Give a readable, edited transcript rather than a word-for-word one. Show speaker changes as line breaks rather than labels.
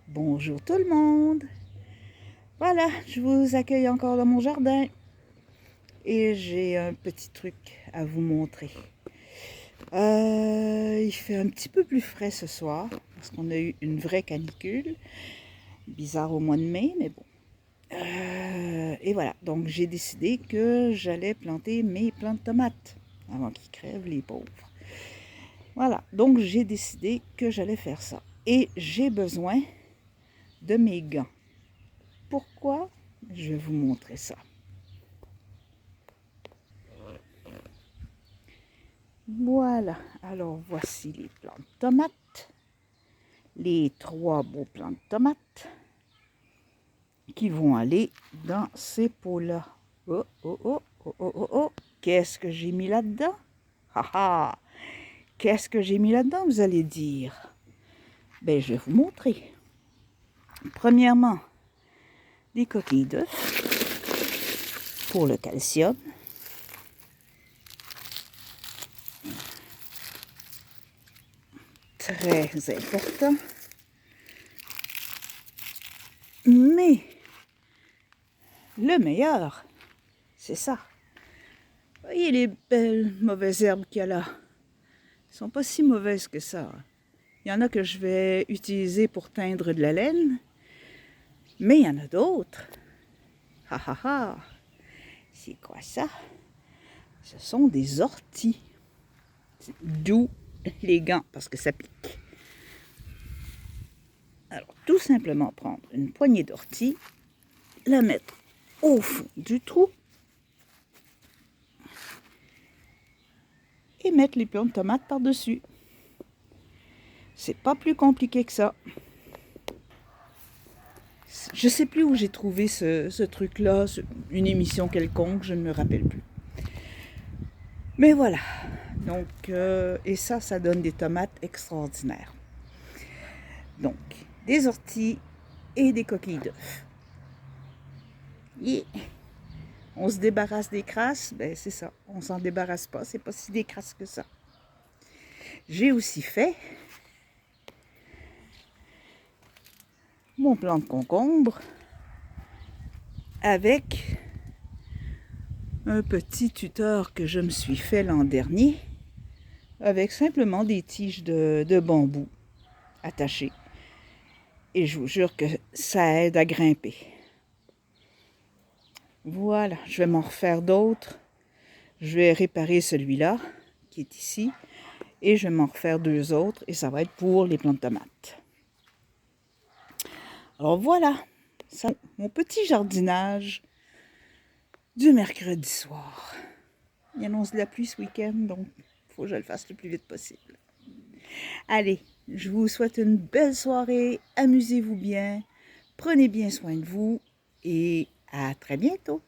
Bonjour tout le monde. Voilà, je vous accueille encore dans mon jardin et j'ai un petit truc à vous montrer. Il fait un petit peu plus frais ce soir parce qu'on a eu une vraie canicule. Bizarre au mois de mai, mais bon. Et voilà, donc j'ai décidé que j'allais planter mes plantes de tomates avant qu'ils crèvent les pauvres. Voilà, donc j'ai décidé que j'allais faire ça. Et j'ai besoin de mes gants. Pourquoi? Je vais vous montrer ça. Voilà, alors voici les plants de tomates, les 3 beaux plants de tomates qui vont aller dans ces pots-là. Oh, oh, oh, oh, oh, oh, oh, qu'est-ce que j'ai mis là-dedans? Haha, qu'est-ce que j'ai mis là-dedans, vous allez dire? Ben, je vais vous montrer. Premièrement, des coquilles d'œufs pour le calcium. Très important. Mais le meilleur, c'est ça. Voyez les belles mauvaises herbes qu'il y a là. Elles ne sont pas si mauvaises que ça. Il y en a que je vais utiliser pour teindre de la laine. Mais il y en a d'autres. Ha ha ha. C'est quoi ça? Ce sont des orties. D'où les gants, parce que ça pique. Alors, tout simplement prendre une poignée d'orties, la mettre au fond du trou et mettre les plants de tomates par-dessus. C'est pas plus compliqué que ça. Je sais plus où j'ai trouvé ce truc-là, une émission quelconque, je ne me rappelle plus. Mais voilà. Donc, et ça donne des tomates extraordinaires. Donc, des orties et des coquilles d'œufs. Yeah. On se débarrasse des crasses, ben c'est ça. On s'en débarrasse pas, c'est pas si des crasses que ça. J'ai aussi fait mon plant de concombre avec un petit tuteur que je me suis fait l'an dernier avec simplement des tiges de bambou attachées. Et je vous jure que ça aide à grimper. Voilà, je vais m'en refaire d'autres. Je vais réparer celui-là qui est ici et je vais m'en refaire 2 autres et ça va être pour les plants de tomates. Alors voilà, ça, mon petit jardinage du mercredi soir. Il annonce de la pluie ce week-end, donc il faut que je le fasse le plus vite possible. Allez, je vous souhaite une belle soirée, amusez-vous bien, prenez bien soin de vous et à très bientôt.